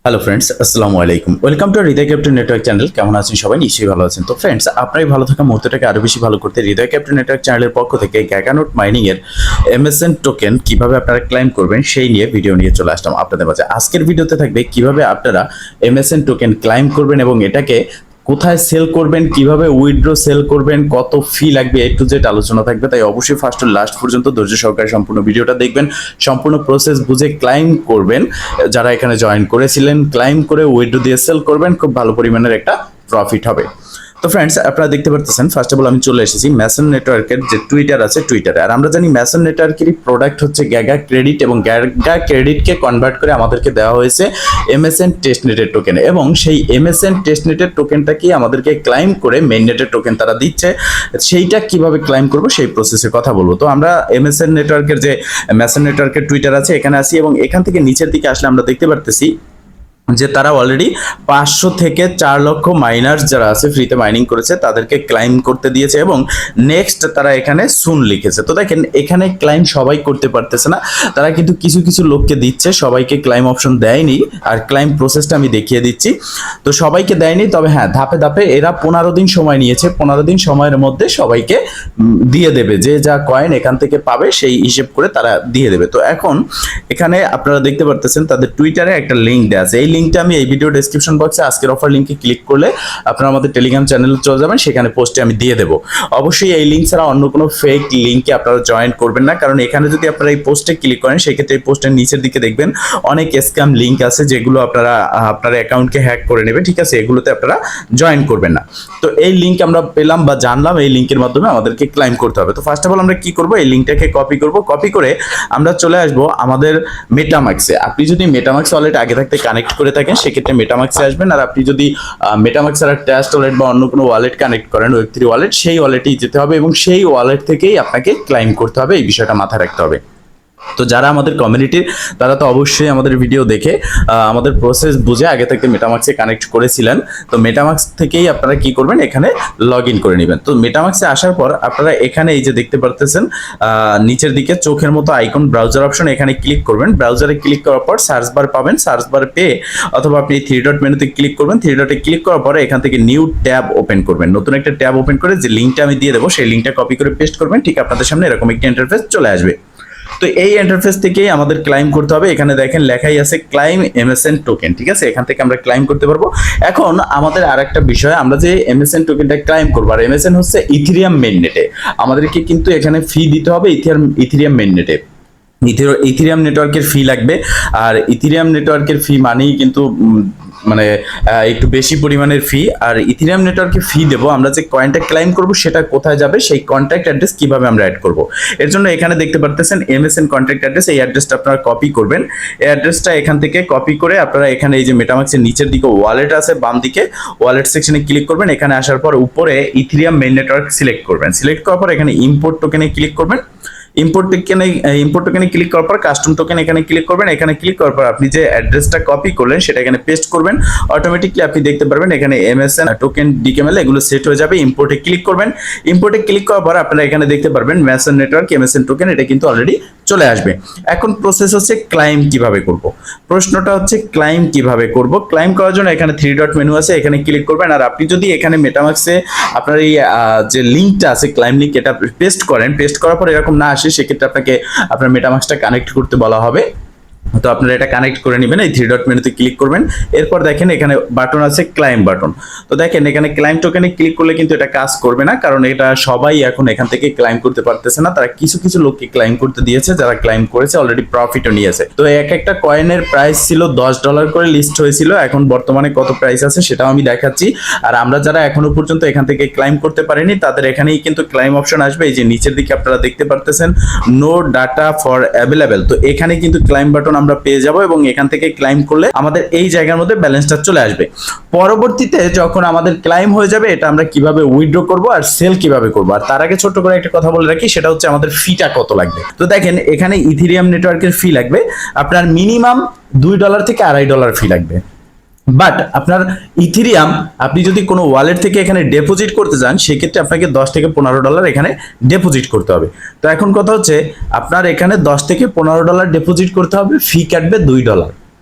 Hello friends, আসসালামু আলাইকুম। Welcome to Hridoy captain network channel. কেমন আছেন সবাই? নিশ্চয়ই ভালো আছেন। তো ফ্রেন্ডস, আপনার ভালো থাকা মুহূর্তটাকে আরো বেশি ভালো করতে হৃদয় ক্যাপ্টেন নেটওয়ার্ক চ্যানেলের পক্ষ থেকে গ্যাগানোট মাইনিং এর এমএসএন টোকেন কিভাবে আপনারা ক্লাইম করবেন সেই নিয়ে ভিডিও নিয়ে চলে আসলাম আপনাদের মাঝে। আজকের ভিডিওতে থাকবে কিভাবে আপনারা এমএসএন টোকেন ক্লাইম করবেন এবং এটাকে কোথায় সেল করবেন, কিভাবে উইথড্র সেল করবেন, কত ফি লাগবে, এ টু জেড আলোচনা থাকবে। তাই অবশ্যই ফার্স্ট টু লাস্ট পর্যন্ত ধৈর্য সহকারে সম্পূর্ণ ভিডিওটা দেখবেন, সম্পূর্ণ প্রসেস বুঝে ক্লাইম করবেন। যারা এখানে জয়েন করেছিলেন, ক্লাইম করে উইথড্র দিয়ে সেল করবেন, খুব ভালো পরিমাণের একটা প্রফিট হবে। তো ফ্রেন্ডস, আপনারা দেখতে পাচ্ছেন ফার্স্ট অফ অল আমি চলে এসেছি ম্যাসন নেটওয়ার্কের যে টুইটার আছে টুইটারে। আর আমরা জানি ম্যাসন নেটওয়ার্কেরই প্রোডাক্ট হচ্ছে গ্যাগা ক্রেডিট, এবং গ্যাগা ক্রেডিটকে কনভার্ট করে আমাদেরকে দেওয়া হয়েছে এমএসএন টেস্টনেটের টোকেন, এবং সেই এমএসএন টেস্টনেটের টোকেনটাকে আমাদেরকে ক্লাইম করে মেইন নেটের টোকেন তারা দিচ্ছে। সেইটা কিভাবে ক্লাইম করবো সেই প্রসেসের কথা বলবো। তো আমরা এমএসএন নেটওয়ার্কের যে ম্যাসন নেটওয়ার্কের টুইটার আছে এখানে আসি, এবং এখান থেকে নিচের দিকে আসলে আমরা দেখতে পারতেছি যে তারা অলরেডি 500 থেকে 4 লক্ষ মাইনার্স যারা আছে ফ্রিতে মাইনিং করেছে তাদেরকে ক্লাইম করতে দিয়েছে, এবং নেক্সট তারা এখানে সুন লিখেছে। তো দেখেন এখানে ক্লাইম সবাই করতে পারতেছে না, তারা কিন্তু কিছু কিছু লোককে দিচ্ছে, সবাইকে ক্লাইম অপশন দেয়নি। আর ক্লাইম প্রসেসটা আমি দেখিয়ে দিচ্ছি। তো সবাইকে দেয়নি, তবে হ্যাঁ ধাপে ধাপে এরা 15 দিন সময় নিয়েছে, 15 দিন সময়ের মধ্যে সবাইকে দিয়ে দেবে, যে যা কয়েন এখান থেকে পাবে সেই হিসেব করে তারা দিয়ে দেবে। তো এখন এখানে আপনারা দেখতে পারতেছেন তাদের টুইটারে একটা লিঙ্ক দেওয়া আছে। এই লিঙ্কটা আমি এই ভিডিও ডেসক্রিপশন বক্সে আজকের অফার লিঙ্কে ক্লিক করলে আপনারা আমাদের টেলিগ্রাম চ্যানেলে চলে যাবেন, সেখানে পোস্টে আমি দিয়ে দেবো। অবশ্যই এই লিঙ্ক ছাড়া অন্য কোনো ফেক লিঙ্কে আপনারা জয়েন করবেন না, কারণ এখানে যদি আপনারা এই পোস্টে ক্লিক করেন সেক্ষেত্রে এই পোস্টের নিচের দিকে দেখবেন অনেক স্ক্যাম লিঙ্ক আছে, যেগুলো আপনারা আপনার অ্যাকাউন্টকে হ্যাক করে নেবে। ঠিক আছে, এগুলোতে আপনারা জয়েন করবেন না। তো এই লিঙ্ক আমরা পেলাম বা জানলাম, এই লিঙ্কের মাধ্যমে আমাদেরকে ক্লাইম করতে হবে। তো ফার্স্ট অফ অল আমরা কি করব, এই লিঙ্কটাকে কপি করব। কপি করে আমরা চলে আসবো আমাদের মেটামাক্সে। আপনি যদি মেটামাক্স ওয়ালেট আগে থাকতে কানেক্ট করে থাকেন সেক্ষেত্রে মেটামাক্সে আসবেন। আর আপনি যদি মেটামাক্স আর ট্রাস্ট ওয়ালেট বা অন্য কোনো ওয়ালেট কানেক্ট করেন, ওয়েব3 ওয়ালেট, সেই ওয়ালেটেই যেতে হবে এবং সেই ওয়ালেট থেকেই আপনাকে ক্লাইম করতে হবে। এই বিষয়টা মাথায় রাখতে হবে। তো যারা আমাদের কমিউনিটির তারা তো অবশ্যই আমাদের ভিডিও দেখে আমাদের প্রসেস বুঝে আগে থেকে মেটামাক্সে কানেক্ট করেছিলেন। তো মেটামাক্স থেকেই আপনারা কি করবেন, এখানে লগ ইন করে নেবেন। তো মেটামাক্সে আসার পর আপনারা এখানে এই যে দেখতে পারতেছেন নিচের দিকে চোখের মতো আইকন ব্রাউজার অপশন, এখানে ক্লিক করবেন। ব্রাউজারে ক্লিক করার পর সার্চ বার পাবেন, সার্চ বার পেয়ে অথবা আপনি 3 ডট মেনুতে ক্লিক করবেন। 3 ডটে ক্লিক করার পরে এখান থেকে নিউ ট্যাব ওপেন করবেন। নতুন একটা ট্যাব ওপেন করে যে লিঙ্কটা আমি দিয়ে দেবো সেই লিঙ্কটা কপি করে পেস্ট করবেন। ঠিক আপনাদের সামনে এরকম একটা ইন্টারফেস চলে আসবে। তো এই ইন্টারফেস থেকেই আমাদের ক্লাইম করতে হবে। এখানে দেখেন লেখাই আছে ক্লাইম এমএসএন টোকেন। ঠিক আছে, এখান থেকে আমরা ক্লাইম করতে পারবো। এখন আমাদের আরেকটা বিষয়, আমরা যে এমএসএন টোকেনটা ক্লাইম করবো, আর এমএসএন হচ্ছে ইথেরিয়াম মেইননেটে, আমাদেরকে কিন্তু এখানে ফি দিতে হবে ইথেরিয়াম মেইননেটে। ইথেরিয়াম নেটওয়ার্কের ফি লাগবে। আর ইথেরিয়াম নেটওয়ার্কের ফি মানেই কিন্তু মানে একটু বেশি পরিমাণের ফি। আর ইথেরিয়াম নেটওয়ার্কে ফি দেবো, আমরা যে কয়েনটা ক্লাইম করব সেটা কোথায় যাবে, সেই কন্ট্যাক্ট অ্যাড্রেস কিভাবে আমরা অ্যাড করব। এর জন্য এখানে দেখতে পারতেছেন এমএসএন কন্ট্যাক্ট অ্যাড্রেস, এই অ্যাড্রেসটা আপনারা কপি করবেন। এই অ্যাড্রেসটা এখান থেকে কপি করে আপনারা এখানে এই যে মেটামাক্সের নিচের দিকে ওয়ালেট আছে বাম দিকে, ওয়ালেট সেকশনে ক্লিক করবেন। এখানে আসার পর উপরে ইথেরিয়াম মেইন নেটওয়ার্ক সিলেক্ট করবেন। সিলেক্ট করার পর এখানে ইম্পোর্ট টোকেনে ক্লিক করবেন। ইম্পোর্ট টোকেনে ক্লিক করার পর কাস্টম টোকেন এখানে ক্লিক করবেন। এখানে ক্লিক করার পর আপনি যে অ্যাড্রেসটা কপি করলেন সেটা এখানে পেস্ট করবেন। অটোমেটিকলি আপনি দেখতে পারবেন এখানে এমএসএন টোকেন ডিকেএমএল এগুলো সেট হয়ে যাবে। ইম্পোর্টে ক্লিক করবেন। ইম্পোর্টে ক্লিক করার পর আপনারা এখানে দেখতে পারবেন ম্যাসন নেটওয়ার্ক এমএসএন টোকেন, এটা কিন্তু অলরেডি চলে আসবে। এখন প্রসেস হচ্ছে ক্লাইম কিভাবে করব। প্রশ্নটা হচ্ছে ক্লাইম কিভাবে করব। ক্লাইম করার জন্য এখানে 3 ডট মেনু আছে, এখানে ক্লিক করবেন। আর আপনি যদি এখানে মেটামাক্সে আপনার এই যে লিঙ্কটা আছে ক্লাইম লিঙ্ক, এটা পেস্ট করেন, পেস্ট করার পর এরকম না আসে সেক্ষেত্রে আপনাকে আপনার মেটামাক্সটা কানেক্ট করতে বলা হবে। তো আপনারা এটা কানেক্ট করে নেবেন। এই 3 ডট মেনুতে ক্লিক করবেন। এরপর দেখেন এখানে বাটন আছে ক্লাইম বাটন। তো দেখেন এখানে ক্লাইম টোকেনে ক্লিক করলে কিন্তু এটা কাজ করবে না, কারণ এটা সবাই এখন এখান থেকে ক্লাইম করতে পারতেছে না। তারা কিছু কিছু লোককে ক্লাইম করতে দিয়েছে, যারা ক্লাইম করেছে অলরেডি প্রফিটও নিয়েছে। তো এক একটা কয়েনের প্রাইস ছিল $10 করে লিস্ট হয়েছিল, এখন বর্তমানে কত প্রাইস আছে সেটাও আমি দেখাচ্ছি। আর আমরা যারা এখনো পর্যন্ত এখান থেকে ক্লাইম করতে পারিনি তাদের এখানেই কিন্তু ক্লাইম অপশন আসবে। এই যে নিচের দিকে আপনারা দেখতে পারতেছেন নো ডাটা ফর অ্যাভেলেবেল। তো এখানে কিন্তু ক্লাইম বাটন আমরা পেয়ে যাব, এবং এখান থেকে ক্লাইম করলে আমাদের এই জায়গার মধ্যে ব্যালেন্সটা চলে আসবে। পরবর্তীতে যখন আমাদের ক্লাইম হয়ে যাবে এটা আমরা কিভাবে উইথড্র করব আর সেল কিভাবে করব। আর তার আগে ছোট্ট করে একটা কথা বলে রাখি, সেটা হচ্ছে আমাদের ফিটা কত লাগবে। তো দেখেন এখানে ইথেরিয়াম নেটওয়ার্কের ফি লাগবে আপনার মিনিমাম $2 থেকে $2.5 ফি লাগবে। বাট আপনার ইথেরিয়াম আপনি যদি কোনো ওয়ালেট থেকে এখানে ডিপোজিট করতে যান সেক্ষেত্রে আপনাকে $10 থেকে $15 এখানে ডিপোজিট করতে হবে। তো এখন কথা হচ্ছে আপনার এখানে $10 থেকে $15 ডিপোজিট করতে হবে, ফি কাটবে $2।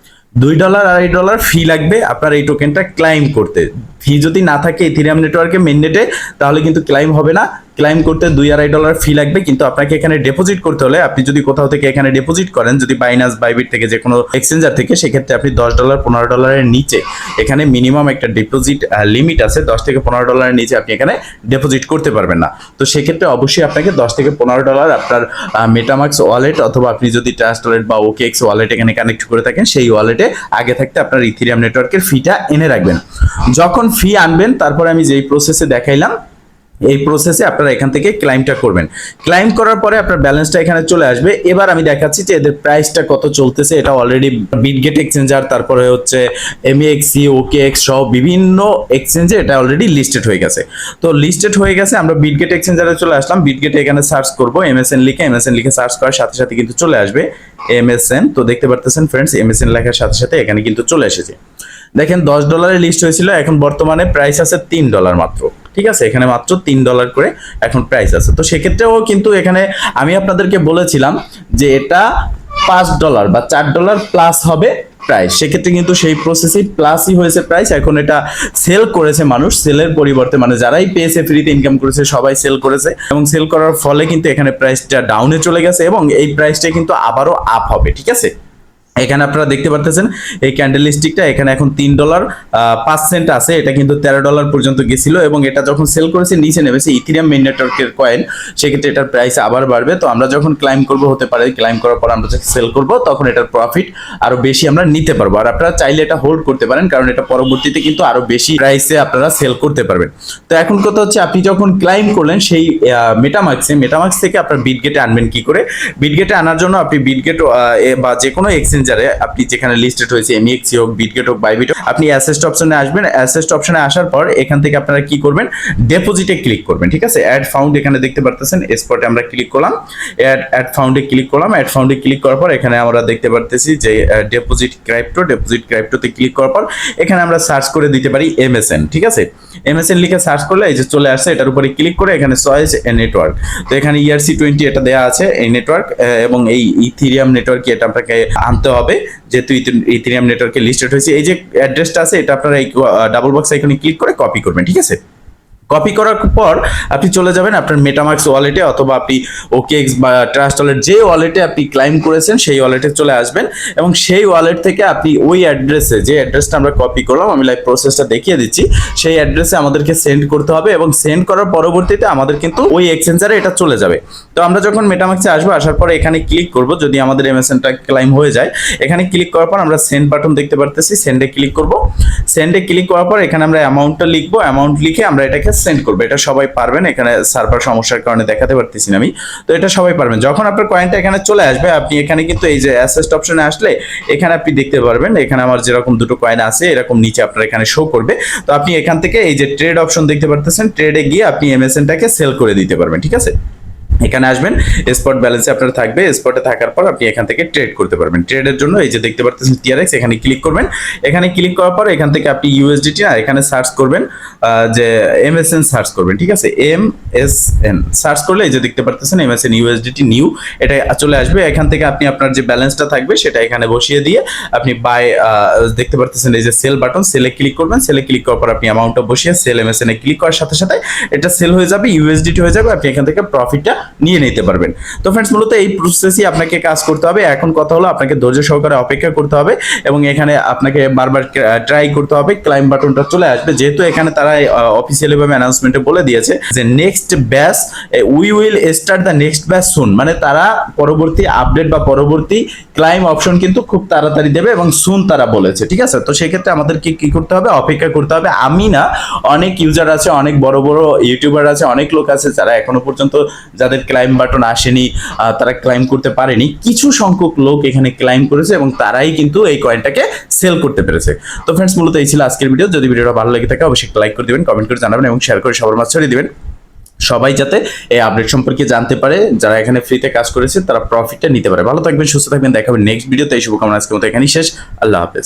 $2 $2.5 ফি লাগবে আপনার এই টোকেনটা ক্লাইম করতে। ফি যদি না থাকে ইথেরিয়াম নেটওয়ার্কে মেইননেটে তাহলে কিন্তু ক্লাইম হবে না। ক্লাইম করতে $2.5 ফি লাগবে, কিন্তু আপনাকে এখানে ডিপোজিট করতে হলে আপনি যদি কোথাও থেকে এখানে ডিপোজিট করেন, যদি বাইনান্স, বাইবিট থেকে যে কোনো এক্সচেঞ্জার থেকে, সেক্ষেত্রে আপনি $10 $15 নিচে এখানে মিনিমাম একটা ডিপোজিট লিমিট আছে, $10 থেকে $15 নিচে আপনি এখানে ডিপোজিট করতে পারবেন না। তো সেক্ষেত্রে অবশ্যই আপনাকে $10 থেকে $15 আপনার মেটামাক্স ওয়ালেট অথবা আপনি যদি ট্রাস্ট ওয়ালেট বা ওকেএক্স ওয়ালেট এখানে কানেক্ট করে থাকেন, সেই ওয়ালেটে আগে থাকতে আপনার ইথেরিয়াম নেটওয়ার্কের ফিটা এনে রাখবেন। যখন ফি আনবেন তারপরে আমি যেই প্রসেসে দেখাইলাম এই প্রসেসে আপনারা এখান থেকে ক্লাইমটা করবেন। ক্লাইম করার পরে আপনার ব্যালেন্সটা এখানে চলে আসবে। এবার আমি দেখাচ্ছি যে এদের প্রাইসটা কত চলতেছে। এটা অলরেডি বিটগেট এক্সচেঞ্জার, তারপরে হচ্ছে এমএক্সি, ওকেএক্স সহ বিভিন্ন এক্সচেঞ্জে এটা অলরেডি লিস্টেড হয়ে গেছে। তো লিস্টেড হয়ে গেছে, আমরা বিটগেট এক্সচেঞ্জারে চলে আসলাম। বিটগেটে এখানে সার্চ করব এমএসএন লিখে সার্চ করার সাথে সাথে কিন্তু চলে আসবে এমএসএন। তো দেখতে পারতেছেন ফ্রেন্ডস, এমএসএন লেখার সাথে সাথে এখানে কিন্তু চলে এসেছে। দেখেন $10 লিস্ট হয়েছিল, এখন বর্তমানে প্রাইস আছে $3 মাত্র। ঠিক আছে, এখানে মাত্র $3 করে এখন প্রাইস আছে। তো সেক্ষেত্রেও কিন্তু এখানে আমি আপনাদেরকে বলেছিলাম যে এটা $5 বা $4 প্লাস হবে প্রাইস, সেক্ষেত্রে কিন্তু সেই প্রসেসেই প্লাসই হয়েছে প্রাইস। এখন এটা সেল করেছে মানুষ, সেলের পরিবর্তে মানে যারাই পেয়েছে ফ্রিতে ইনকাম করেছে সবাই সেল করেছে, এবং সেল করার ফলে কিন্তু এখানে প্রাইসটা ডাউনে চলে গেছে এবং এই প্রাইসটা কিন্তু আবারও আপ হবে। ঠিক আছে, এখানে আপনারা দেখতে পারতেছেন এই ক্যান্ডেল স্টিকটা এখানে এখন $3.05 আছে, এটা কিন্তু $13 পর্যন্ত গেছিল এবং এটা যখন সেল করেছে নিচে নেমেছে ইথেরিয়াম মেইন নেটওয়ার্কের কয়েন, সেক্ষেত্রে এটার প্রাইস আবার বাড়বে। তো আমরা যখন ক্লাইম করব, হতে পারে ক্লাইম করার পর আমরা যখন সেল করব তখন এটার প্রফিট আরো বেশি আমরা নিতে পারবো। আর আপনারা চাইলে এটা হোল্ড করতে পারেন, কারণ এটা পরবর্তীতে কিন্তু আরো বেশি প্রাইসে আপনারা সেল করতে পারবেন। তো এখন কথা হচ্ছে, আপনি যখন ক্লাইম করলেন সেই মেটামাক্স থেকে আপনার বিটগেটে আনবেন কি করে। বিটগেটে আনার জন্য আপনি বিটগেট বা যে কোনো এক্সচেঞ্জ আপনি যেখানে লিস্টেড হয়েছে এমএক্সি হোক, বিটগেট হোক, বাইবিট হোক, আপনি অ্যাসেস্ট অপশনে আসবেন। অ্যাসেস্ট অপশনে আসার পর এখান থেকে আপনারা কি করবেন, ডিপোজিটে ক্লিক করবেন। ঠিক আছে, অ্যাড ফাউন্ড এখানে দেখতে পারতেছেন, স্পটে আমরা ক্লিক করলাম, অ্যাড ফাউন্ডে ক্লিক করলাম। অ্যাড ফাউন্ডে ক্লিক করার পর এখানে আমরা দেখতে পারতেছি যে ডিপোজিট ক্রাইপ্টোতে ক্লিক করার পর এখানে আমরা সার্চ করে দিতে পারি এমএসএন। ঠিক আছে, এমএসএন লিখে সার্চ করলে এই যে চলে আসছে, এটার উপরে ক্লিক করে এখানে চয়েস এ নেটওয়ার্ক, তো এখানে ERC20 এটা দেওয়া আছে এই নেটওয়ার্ক, এবং এই ইথেরিয়াম নেটওয়ার্ক এটা আপনাকে আনতে হবে যেহেতু ইথেরিয়াম নেটওয়ার্কে লিস্টেড হয়েছে। এই যে অ্যাড্রেসটা আছে এটা আপনারা এই ডাবল বক্স আইকনে ক্লিক করে কপি করবেন। ঠিক আছে, কপি করার পর আপনি চলে যাবেন আপনার মেটামাক্স ওয়ালেটে অথবা আপনি ওকেএক্স বা ট্রাস্ট ওয়ালেট যে ওয়ালেটে আপনি ক্লাইম করেছেন সেই ওয়ালেটে চলে আসবেন, এবং সেই ওয়ালেট থেকে আপনি ওই অ্যাড্রেসে, যে অ্যাড্রেসটা আমরা কপি করলাম, আমি লাইভ প্রসেসটা দেখিয়ে দিচ্ছি, সেই অ্যাড্রেসে আমাদেরকে সেন্ড করতে হবে, এবং সেন্ড করার পরবর্তীতে আমাদের কিন্তু ওই এক্সচেঞ্জারে এটা চলে যাবে। তো আমরা যখন মেটামাক্সে আসবো, আসার পরে এখানে ক্লিক করব, যদি আমাদের এমএসএনটা ক্লাইম হয়ে যায়, এখানে ক্লিক করার পর আমরা সেন্ড বাটন দেখতে পারতেছি, সেন্ডে ক্লিক করব। সেন্ডে ক্লিক করার পর এখানে আমরা অ্যামাউন্টটা লিখবো, অ্যামাউন্ট লিখে আমরা এটাকে সেন্ড করবো। এটা সবাই পারবেন, এখানে সার্ভার সমস্যার কারণে দেখাতে পারতেছি না আমি, তো এটা সবাই পারবেন। যখন আপনার কয়েনটা এখানে চলে আসবে, আপনি এখানে কিন্তু এই যে অ্যাসেস্ট অপশনে আসলে এখানে আপনি দেখতে পারবেন, এখানে আমার যেরকম দুটো কয়েন আছে এরকম নিচে আপনার এখানে শো করবে। তো আপনি এখান থেকে এই যে ট্রেড অপশন দেখতে পারতেছেন, ট্রেডে গিয়ে আপনি এমএসএনটাকে সেল করে দিতে পারবেন। ঠিক আছে, এখানে আসবেন, স্পট ব্যালেন্সে আপনার থাকবে, স্পটে থাকার পর আপনি এখান থেকে ট্রেড করতে পারবেন। ট্রেডের জন্য এই যে দেখতে পারতেছেন TRX, এখানে ক্লিক করবেন। এখানে ক্লিক করার পর এখান থেকে আপনি USDT না এখানে সার্চ করবেন, যে MSN সার্চ করবেন। ঠিক আছে, MSN সার্চ করলে এই যে দেখতে পারতেছেন MSN USDT নিউ, এটা চলে আসবে। এখান থেকে আপনি আপনার যে ব্যালেন্সটা থাকবে সেটা এখানে বসিয়ে দিয়ে আপনি বাই দেখতে পারতেছেন এই যে সেল বাটন, সেলে ক্লিক করবেন। সেলে ক্লিক করার পর আপনি অ্যামাউন্টটা বসিয়ে সেল MSN এ ক্লিক করার সাথে সাথে এটা সেল হয়ে যাবে, USDT হয়ে যাবে, আপনি এখান থেকে প্রফিটটা নিয়ে নিতে পারবেন। তো ফ্রেন্ডস, মূলত এই প্রসেসই আপনাকে কাজ করতে হবে। এখন কথা হলো আপনাকে ধৈর্য সহকারে অপেক্ষা করতে হবে, এবং এখানে আপনাকে বারবার ট্রাই করতে হবে। ক্লাইম বাটনটা চলে আসবে, যেহেতু এখানে তারা অফিসিয়ালি ভাবে অ্যানাউন্সমেন্টে বলে দিয়েছে যে next batch, we will start the next batch soon, মানে তারা পরবর্তী আপডেট বা পরবর্তী ক্লাইম অপশন কিন্তু খুব তাড়াতাড়ি দেবে এবং সুন তারা বলেছে। ঠিক আছে, তো সেক্ষেত্রে আমাদেরকে কি করতে হবে, অপেক্ষা করতে হবে। আমি না, অনেক ইউজার আছে, অনেক বড় বড় ইউটিউবার আছে, অনেক লোক আছে যারা এখনো পর্যন্ত যাদের ক্লাইম বাটন আসেনি, তারা ক্লাইম করতে পারেনি। কিছু সংখ্যক লোক এখানে ক্লাইম করেছে এবং তারাই কিন্তু এই কয়েনটাকে সেল করতে পেরেছে। তো ফ্রেন্ডস, মূলত এই ছিল আজকের ভিডিও। যদি ভিডিওটা ভালো লেগে থাকে অবশ্যই লাইক করে দিবেন, কমেন্ট করে জানাবেন এবং শেয়ার করে সবার মাঝে ছড়িয়ে দিবেন, সবাই যাতে এই আপডেট সম্পর্কে জানতে পারে, যারা এখানে ফ্রিতে কাজ করেছে তারা প্রফিটটা নিতে পারে। ভালো থাকবেন, সুস্থ থাকবেন, দেখাবেন নেক্সট ভিডিওতে। এই শুভকামনা আজকের মতো এখানেই শেষ। আল্লাহ হাফেজ।